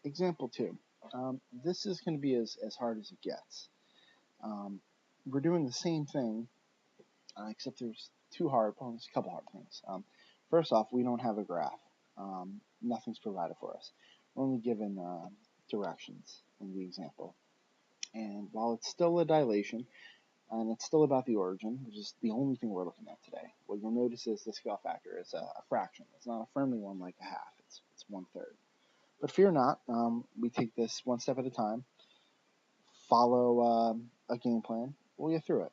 Example 2. This is going to be as hard as it gets. Um, we're doing the same thing, except there's there's a couple hard things. First off, we don't have a graph. Nothing's provided for us. We're only given directions in the example. And while it's still a dilation, and it's still about the origin, which is the only thing we're looking at today, what you'll notice is the scale factor is a fraction. It's not a friendly one like a half. It's 1/3. But fear not, we take this one step at a time, follow a game plan, we'll get through it.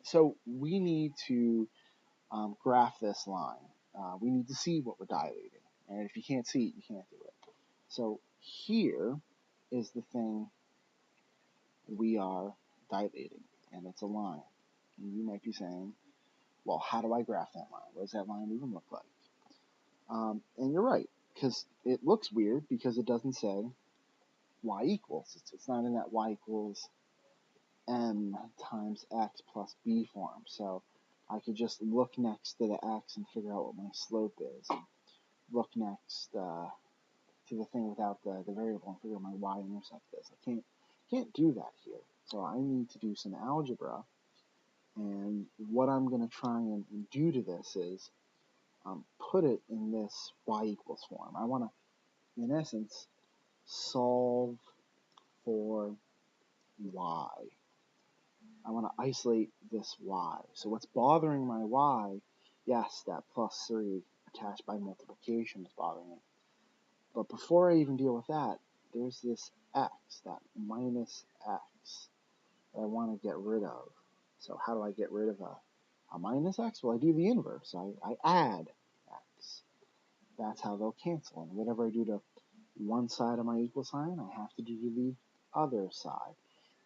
So we need to graph this line. We need to see what we're dilating. And if you can't see it, you can't do it. So here is the thing we are dilating, and it's a line. And you might be saying, well, how do I graph that line? What does that line even look like? And you're right, because it looks weird because it doesn't say y equals. It's not in that y equals m times x plus b form. So I could just look next to the x and figure out what my slope is. And look next to the thing without the variable and figure out my y-intercept is. I can't do that here. So I need to do some algebra. And what I'm going to try and do to this is put it in this y equals form. I want to, in essence, solve for y. I want to isolate this y. So what's bothering my y, yes, that plus 3 attached by multiplication is bothering me. But before I even deal with that, there's this x, that minus x, that I want to get rid of. So how do I get rid of a minus x? Well, I do the inverse. I add x. That's how they'll cancel. And whatever I do to one side of my equal sign, I have to do to the other side.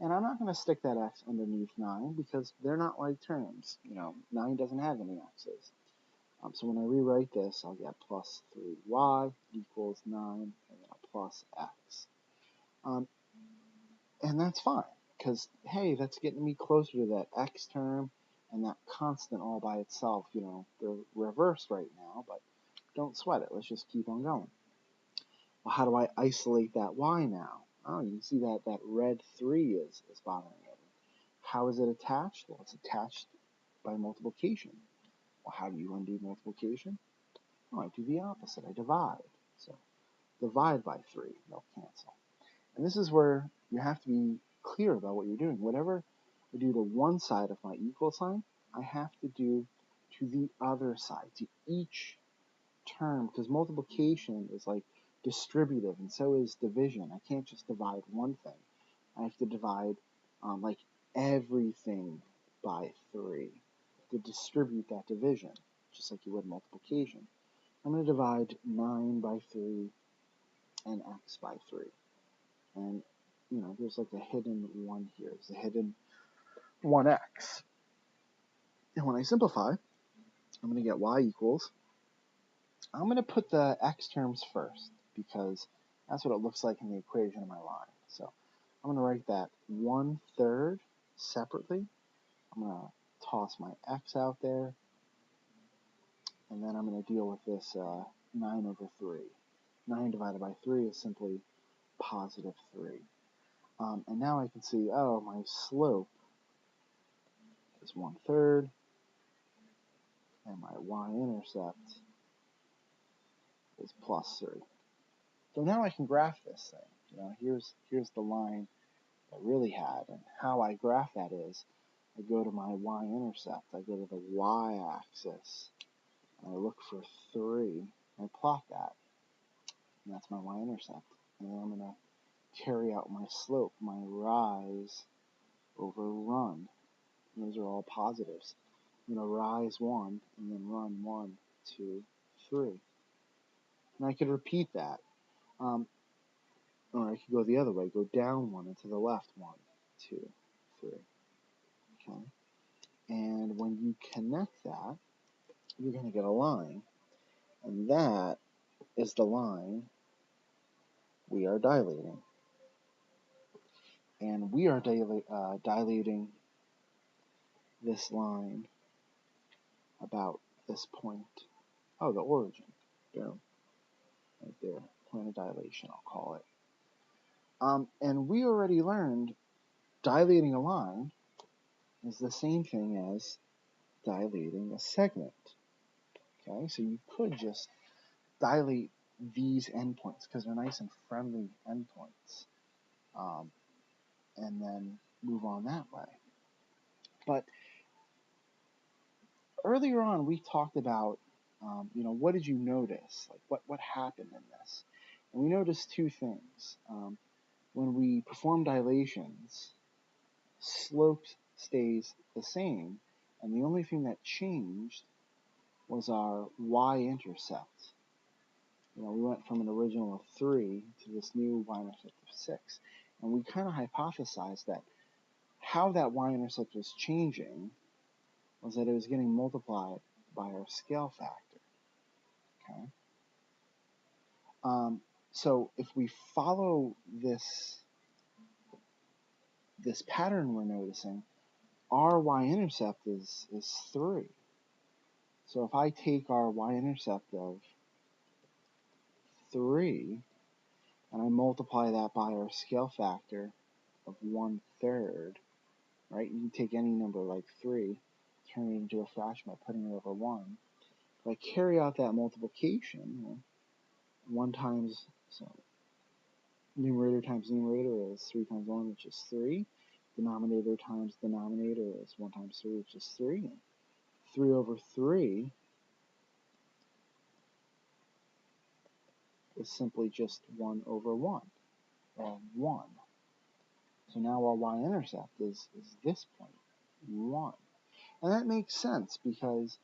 And I'm not going to stick that x underneath 9 because they're not like terms. 9 doesn't have any x's. So when I rewrite this, I'll get plus 3y equals 9, and then a plus x. And that's fine, because, hey, that's getting me closer to that x term and that constant all by itself. They're reversed right now, but don't sweat it. Let's just keep on going. Well, how do I isolate that y now? Oh, you can see that red 3 is bothering it. How is it attached? Well, it's attached by multiplication. Well, how do you undo multiplication? Oh, I do the opposite. I divide. So divide by 3. They'll cancel. And this is where you have to be clear about what you're doing. Whatever I do to one side of my equal sign, I have to do to the other side, to each term, because multiplication is like distributive, and so is division. I can't just divide one thing. I have to divide like everything by 3 to distribute that division, just like you would multiplication. I'm going to divide 9 by 3 and x by 3. And, there's like a hidden 1 here. There's a hidden 1x. And when I simplify, I'm going to get y equals, I'm going to put the x terms first because that's what it looks like in the equation of my line. So I'm going to write that 1/3 separately. I'm going to toss my x out there, and then I'm going to deal with this 9/3. 9 divided by 3 is simply positive 3. And now I can see, oh, my slope is 1/3, and my y-intercept is plus 3. So now I can graph this thing. Here's the line I really had, and how I graph that is, I go to my y-intercept, I go to the y-axis, and I look for 3, and I plot that, and that's my y-intercept. And then I'm going to carry out my slope, my rise over run. And those are all positives. I'm going to rise 1, and then run 1, 2, 3. And I could repeat that. Or I could go the other way, go down 1 and to the left 1, 2, 3. Okay? And when you connect that, you're going to get a line. And that is the line we are dilating. And we are dilating this line about this point. Oh, the origin. Boom. Right there. point of dilation, I'll call it. And we already learned dilating a line is the same thing as dilating a segment. Okay, so you could just dilate these endpoints because they're nice and friendly endpoints, and then move on that way. But earlier on, we talked about, what did you notice? Like, what happened in this? And we noticed two things. When we perform dilations, slope stays the same, and the only thing that changed was our y-intercept. We went from an original of 3 to this new y-intercept of 6. And we kind of hypothesized that how that y-intercept was changing was that it was getting multiplied by our scale factor. Okay. So if we follow this pattern we're noticing, our y-intercept is 3. So if I take our y-intercept of 3 and I multiply that by our scale factor of 1/3, right? You can take any number like 3, turn it into a fraction by putting it over 1. If I carry out that multiplication, 1 times, so numerator times numerator is 3 times 1, which is 3. Denominator times denominator is 1 times 3, which is 3. And 3 over 3 is simply just 1 over 1, or 1. So now our y-intercept is this point, 1. And that makes sense because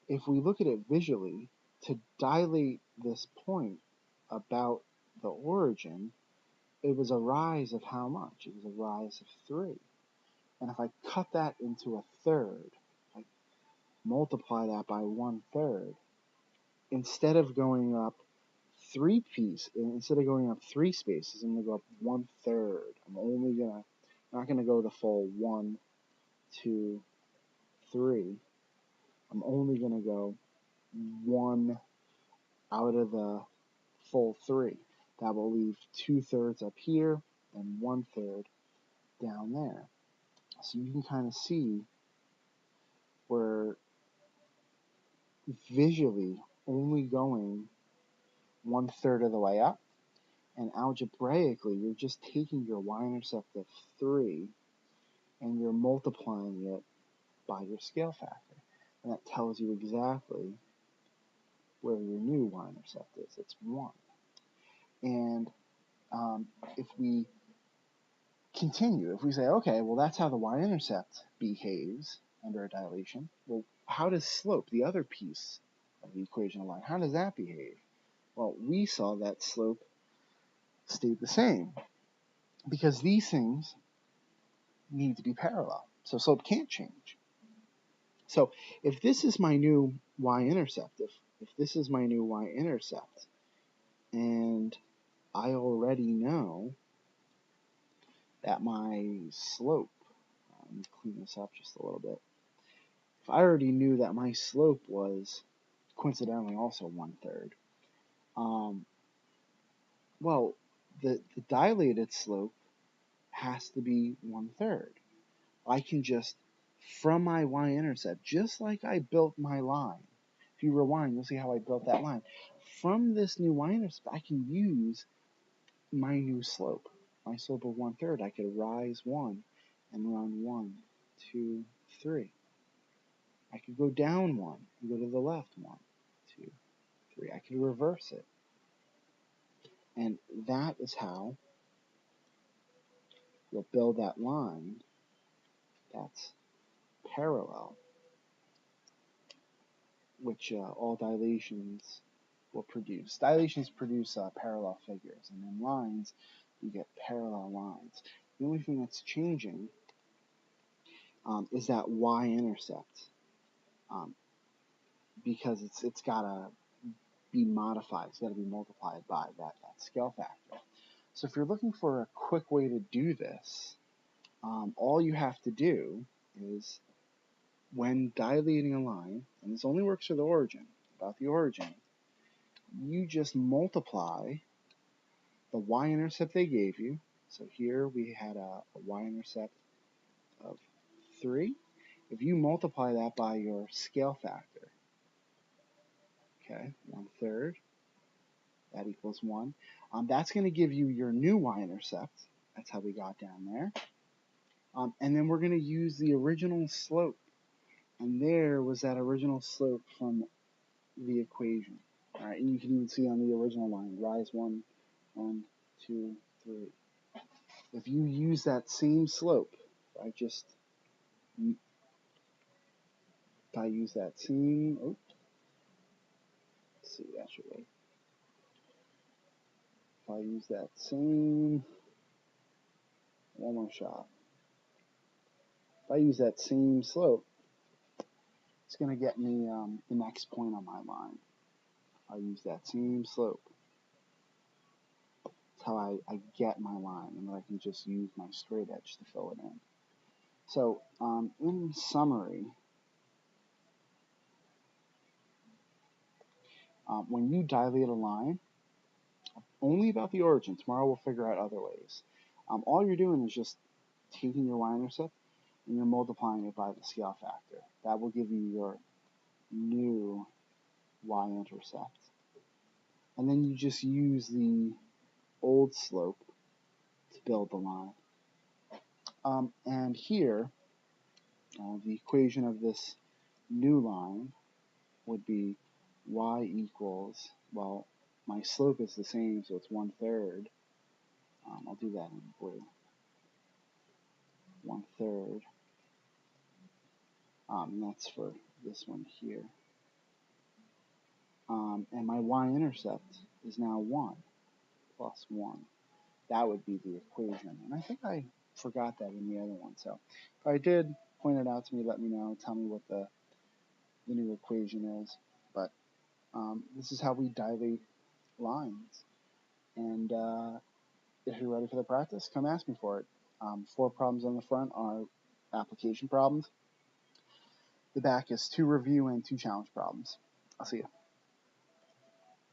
if we look at it visually, to dilate this point about the origin, it was a rise of how much? It was a rise of 3. And if I cut that into a third, I multiply that by 1/3, instead of going up 3 spaces, I'm going to go up 1/3. I'm not going to go the full 1, 2, 3. I'm only going to go 1 out of the full 3. That will leave 2/3 up here and 1/3 down there. So you can kind of see where visually only going 1/3 of the way up, and algebraically you're just taking your y-intercept of 3 and you're multiplying it by your scale factor. And that tells you exactly where your new y-intercept is. It's 1. And if we continue, if we say, okay, well, that's how the y-intercept behaves under a dilation, well, how does slope, the other piece of the equation of line, how does that behave? Well, we saw that slope stayed the same because these things need to be parallel. So slope can't change. So if this is my new y-intercept, if this is my new y-intercept, and I already know that my slope, let me clean this up just a little bit. If I already knew that my slope was coincidentally also 1/3, well, the dilated slope has to be 1/3. I can just, from my y-intercept, just like I built my line, if you rewind, you'll see how I built that line. From this new y-intercept, I can use my new slope. My slope of 1/3, I could rise 1 and run 1, 2, 3. I could go down 1 and go to the left 1, 2, 3. I could reverse it. And that is how you'll build that line that's parallel, which all dilations will produce. Dilations produce parallel figures, and in lines, you get parallel lines. The only thing that's changing is that y-intercept, because it's got to be modified. It's got to be multiplied by that scale factor. So if you're looking for a quick way to do this, all you have to do is, when dilating a line, and this only works for the origin, about the origin, you just multiply the y-intercept they gave you. So here we had a y-intercept of 3. If you multiply that by your scale factor, okay, 1/3, that equals 1. That's going to give you your new y-intercept. That's how we got down there. And then we're going to use the original slope. And there was that original slope from the equation. All right, and you can even see on the original line, rise 1, 1, 2, 3. If you use that same slope, if I use that same, let's see, that should work. If I use that same, one more shot. If I use that same slope, it's going to get me the next point on my line. I use that same slope. That's how I get my line, and then I can just use my straight edge to fill it in. So, in summary, when you dilate a line, only about the origin. Tomorrow we'll figure out other ways. All you're doing is just taking your y-intercept and you're multiplying it by the scale factor. That will give you your new y-intercept. And then you just use the old slope to build the line. And here, the equation of this new line would be y equals, well, my slope is the same, so it's 1/3. I'll do that in blue. 1/3. And that's for this one here. And my y-intercept is now 1 plus 1. That would be the equation. And I think I forgot that in the other one. So if I did, point it out to me, let me know, tell me what the new equation is. But this is how we dilate lines. And if you're ready for the practice, come ask me for it. 4 problems on the front are application problems. The back is 2 review and 2 challenge problems. I'll see you.